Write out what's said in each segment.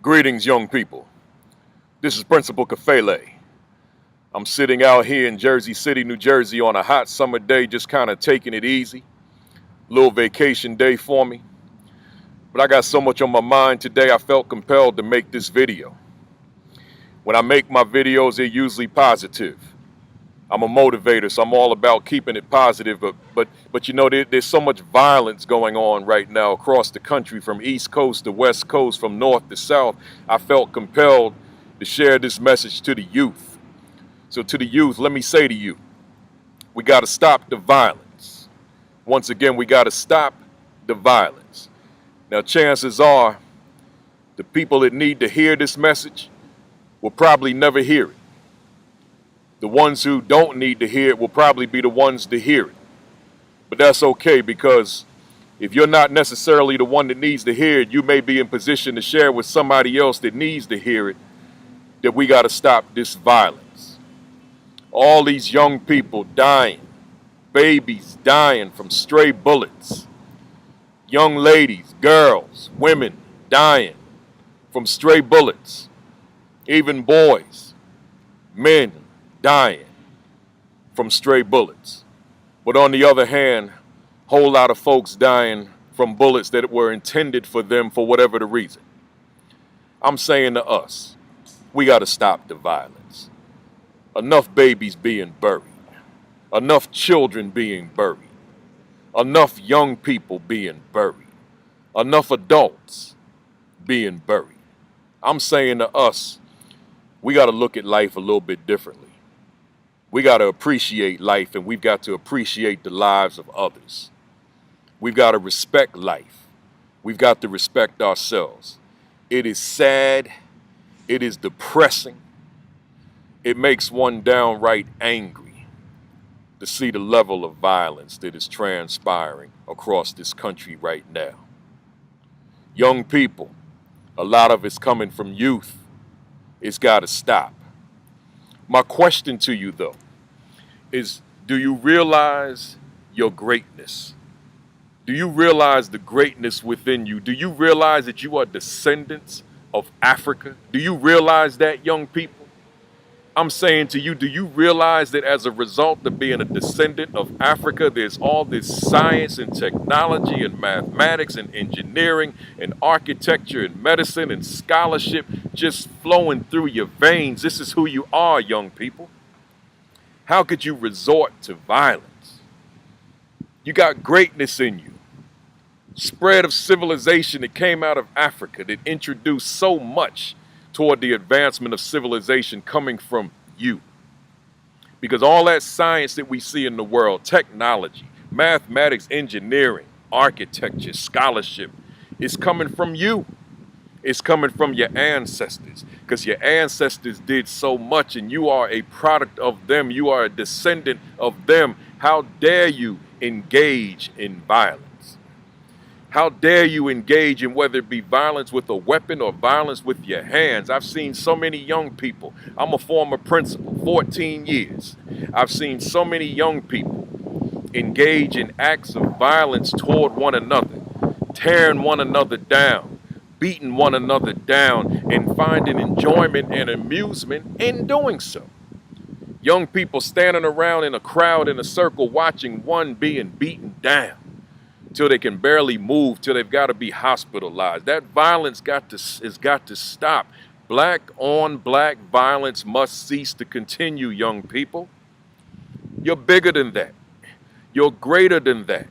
Greetings, young people. This is Principal Kafele. I'm sitting out here in Jersey City, New Jersey on a hot summer day, just kind of taking it easy. Little vacation day for me. But I got so much on my mind today, I felt compelled to make this video. When I make my videos, they're usually positive. I'm a motivator, so I'm all about keeping it positive. But you know, there's so much violence going on right now across the country, from East Coast to West Coast, from North to South. I felt compelled to share this message to the youth. So to the youth, let me say to you, we got to stop the violence. Once again, we got to stop the violence. Now, chances are the people that need to hear this message will probably never hear it. The ones who don't need to hear it will probably be the ones to hear it. But that's okay, because if you're not necessarily the one that needs to hear it, you may be in position to share with somebody else that needs to hear it, that we got to stop this violence. All these young people dying, babies dying from stray bullets, young ladies, girls, women dying from stray bullets, even boys, men dying from stray bullets. But on the other hand, a whole lot of folks dying from bullets that were intended for them for whatever the reason. I'm saying to us, we got to stop the violence. Enough babies being buried. Enough children being buried. Enough young people being buried. Enough adults being buried. I'm saying to us, we got to look at life a little bit differently. We got to appreciate life, and we've got to appreciate the lives of others. We've got to respect life. We've got to respect ourselves. It is sad. It is depressing. It makes one downright angry to see the level of violence that is transpiring across this country right now. Young people, a lot of it's coming from youth. It's got to stop. My question to you, though, is, do you realize your greatness? Do you realize the greatness within you? Do you realize that you are descendants of Africa? Do you realize that, young people? I'm saying to you, do you realize that as a result of being a descendant of Africa, there's all this science and technology and mathematics and engineering and architecture and medicine and scholarship just flowing through your veins? This is who you are, young people. How could you resort to violence? You got greatness in you. Spread of civilization that came out of Africa that introduced so much toward the advancement of civilization coming from you. Because all that science that we see in the world, technology, mathematics, engineering, architecture, scholarship, is coming from you. It's coming from your ancestors, because your ancestors did so much and you are a product of them. You are a descendant of them. How dare you engage in violence? How dare you engage in whether it be violence with a weapon or violence with your hands? I've seen so many young people. I'm a former principal, 14 years. I've seen so many young people engage in acts of violence toward one another, tearing one another down, beating one another down, and finding enjoyment and amusement in doing so. Young people standing around in a crowd in a circle watching one being beaten down till they can barely move, till they've got to be hospitalized. That violence has got to stop. Black on black violence must cease to continue, young people. You're bigger than that. You're greater than that.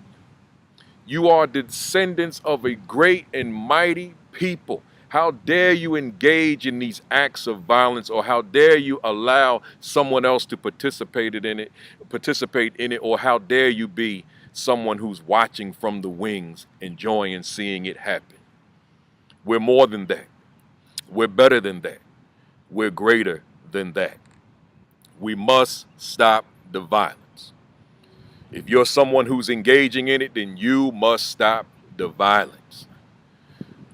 You are descendants of a great and mighty people. How dare you engage in these acts of violence, or how dare you allow someone else to participate in it, or how dare you be someone who's watching from the wings, enjoying and seeing it happen? We're more than that. We're better than that. We're greater than that. We must stop the violence. If you're someone who's engaging in it, then you must stop the violence.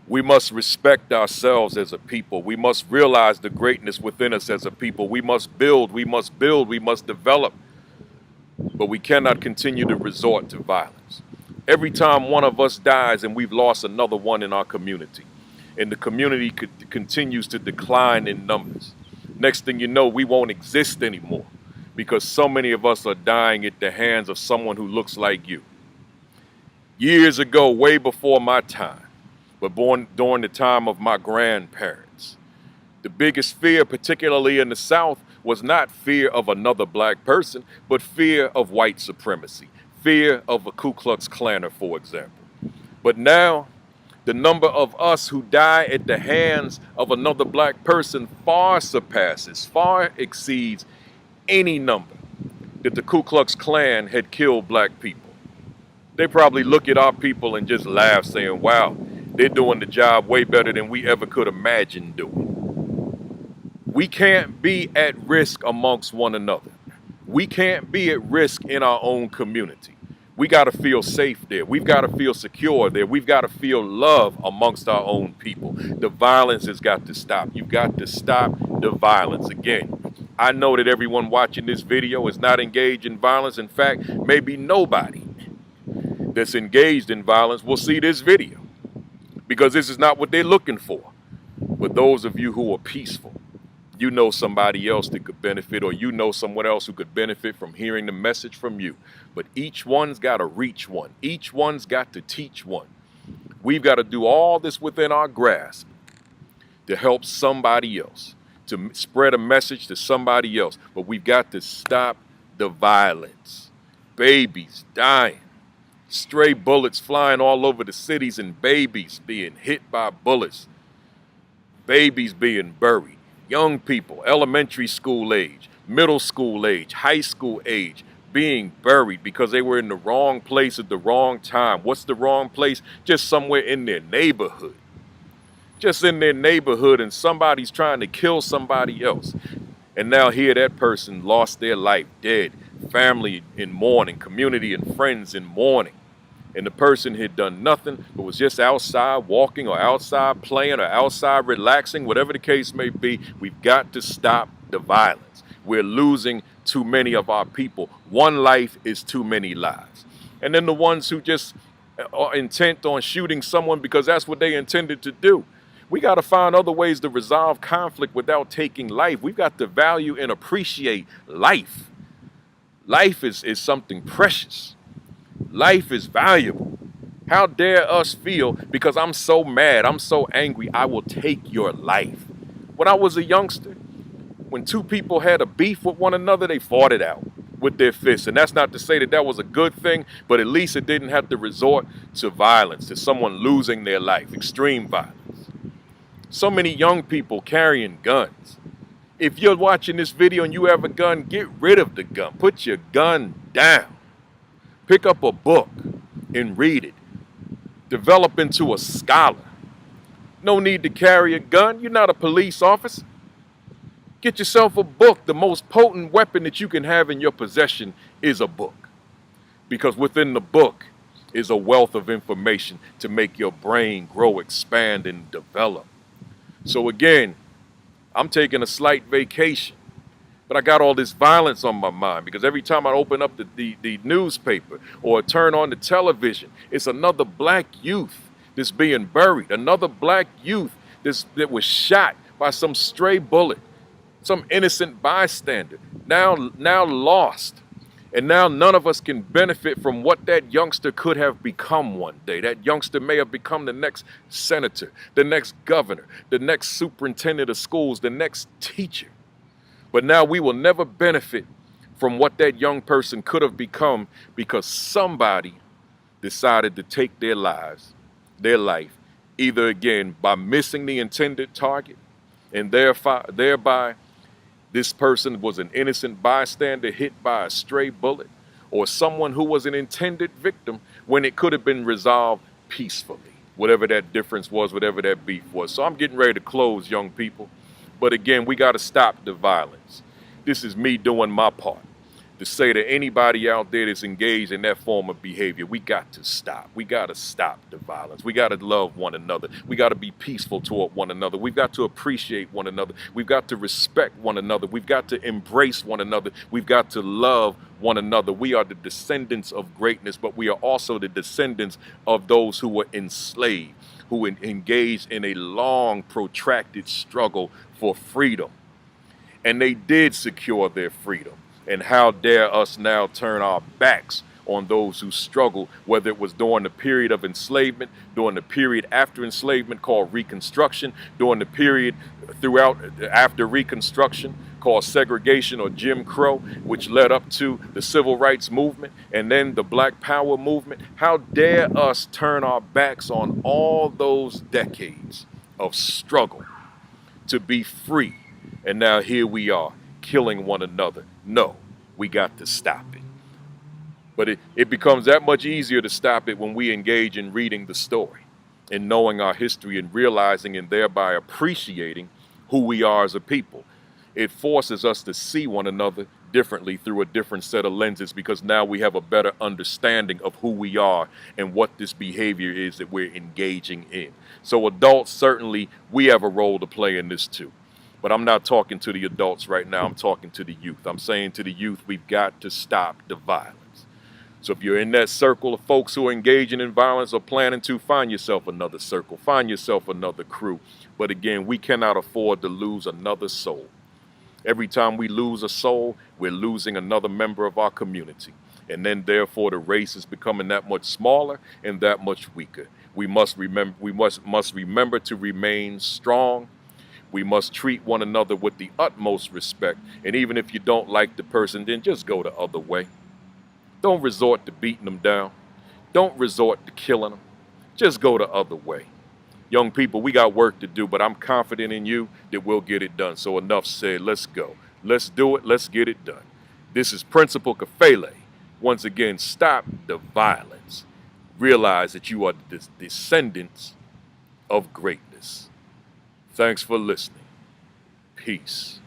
We must respect ourselves as a people. We must realize the greatness within us as a people. We must build, we must develop. But we cannot continue to resort to violence. Every time one of us dies, and we've lost another one in our community, and the community continues to decline in numbers. Next thing you know, we won't exist anymore because so many of us are dying at the hands of someone who looks like you. Years ago, way before my time, but born during the time of my grandparents, the biggest fear, particularly in the South, was not fear of another black person, but fear of white supremacy, fear of a Ku Klux Klaner, for example. But now, the number of us who die at the hands of another black person far surpasses, far exceeds any number that the Ku Klux Klan had killed black people. They probably look at our people and just laugh, saying, wow, they're doing the job way better than we ever could imagine doing. We can't be at risk amongst one another. We can't be at risk in our own community. We got to feel safe there. We've got to feel secure there. We've got to feel love amongst our own people. The violence has got to stop. You've got to stop the violence. Again, I know that everyone watching this video is not engaged in violence. In fact, maybe nobody that's engaged in violence will see this video because this is not what they're looking for. But those of you who are peaceful, you know somebody else that could benefit, or you know someone else who could benefit from hearing the message from you. But each one's got to reach one. Each one's got to teach one. We've got to do all this within our grasp to help somebody else, to spread a message to somebody else. But we've got to stop the violence. Babies dying, stray bullets flying all over the cities, and babies being hit by bullets, babies being buried. Young people, elementary school age, middle school age, high school age, being buried because they were in the wrong place at the wrong time. What's the wrong place? Just somewhere in their neighborhood. Just in their neighborhood, and somebody's trying to kill somebody else. And now here that person lost their life, dead, family in mourning, community and friends in mourning. And the person had done nothing but was just outside walking or outside playing or outside relaxing, whatever the case may be. We've got to stop the violence. We're losing too many of our people. One life is too many lives. And then the ones who just are intent on shooting someone because that's what they intended to do. We got to find other ways to resolve conflict without taking life. We've got to value and appreciate life. Life is something precious. Life is valuable. How dare us feel because I'm so mad, I'm so angry, I will take your life. When I was a youngster, when two people had a beef with one another, they fought it out with their fists. And that's not to say that that was a good thing, but at least it didn't have to resort to violence, to someone losing their life, extreme violence. So many young people carrying guns. If you're watching this video and you have a gun, get rid of the gun. Put your gun down. Pick up a book and read it. Develop into a scholar. No need to carry a gun. You're not a police officer. Get yourself a book. The most potent weapon that you can have in your possession is a book. Because within the book is a wealth of information to make your brain grow, expand, and develop. So again, I'm taking a slight vacation. But I got all this violence on my mind because every time I open up the newspaper or turn on the television, it's another black youth that's being buried, another black youth that was shot by some stray bullet, some innocent bystander, now lost. And now none of us can benefit from what that youngster could have become one day. That youngster may have become the next senator, the next governor, the next superintendent of schools, the next teacher. But now we will never benefit from what that young person could have become because somebody decided to take their life, either again by missing the intended target, and thereby this person was an innocent bystander hit by a stray bullet, or someone who was an intended victim when it could have been resolved peacefully, whatever that difference was, whatever that beef was. So I'm getting ready to close, young people. But again, we got to stop the violence. This is me doing my part. to say to anybody out there that's engaged in that form of behavior, we got to stop. We got to stop the violence. We got to love one another. We got to be peaceful toward one another. We've got to appreciate one another. We've got to respect one another. We've got to embrace one another. We've got to love one another. We are the descendants of greatness, but we are also the descendants of those who were enslaved, who engaged in a long, protracted struggle for freedom. And they did secure their freedom. And how dare us now turn our backs on those who struggle, whether it was during the period of enslavement, during the period after enslavement called Reconstruction, during the period throughout after Reconstruction called segregation or Jim Crow, which led up to the Civil Rights Movement and then the Black Power Movement. How dare us turn our backs on all those decades of struggle to be free. And now here we are, killing one another. No, we got to stop it. But it becomes that much easier to stop it when we engage in reading the story and knowing our history and realizing and thereby appreciating who we are as a people. It forces us to see one another differently through a different set of lenses, because now we have a better understanding of who we are and what this behavior is that we're engaging in. So adults, certainly, we have a role to play in this too. But I'm not talking to the adults right now. I'm talking to the youth. I'm saying to the youth, we've got to stop the violence. So if you're in that circle of folks who are engaging in violence or planning to, find yourself another circle. Find yourself another crew. But again, we cannot afford to lose another soul. Every time we lose a soul, we're losing another member of our community. And then therefore the race is becoming that much smaller and that much weaker. We must remember to remain strong. We must treat one another with the utmost respect. And even if you don't like the person, then just go the other way. Don't resort to beating them down. Don't resort to killing them. Just go the other way. Young people, we got work to do, but I'm confident in you that we'll get it done. So enough said, let's go. Let's do it. Let's get it done. This is Principal Kafele. Once again, stop the violence. Realize that you are the descendants of greatness. Thanks for listening. Peace.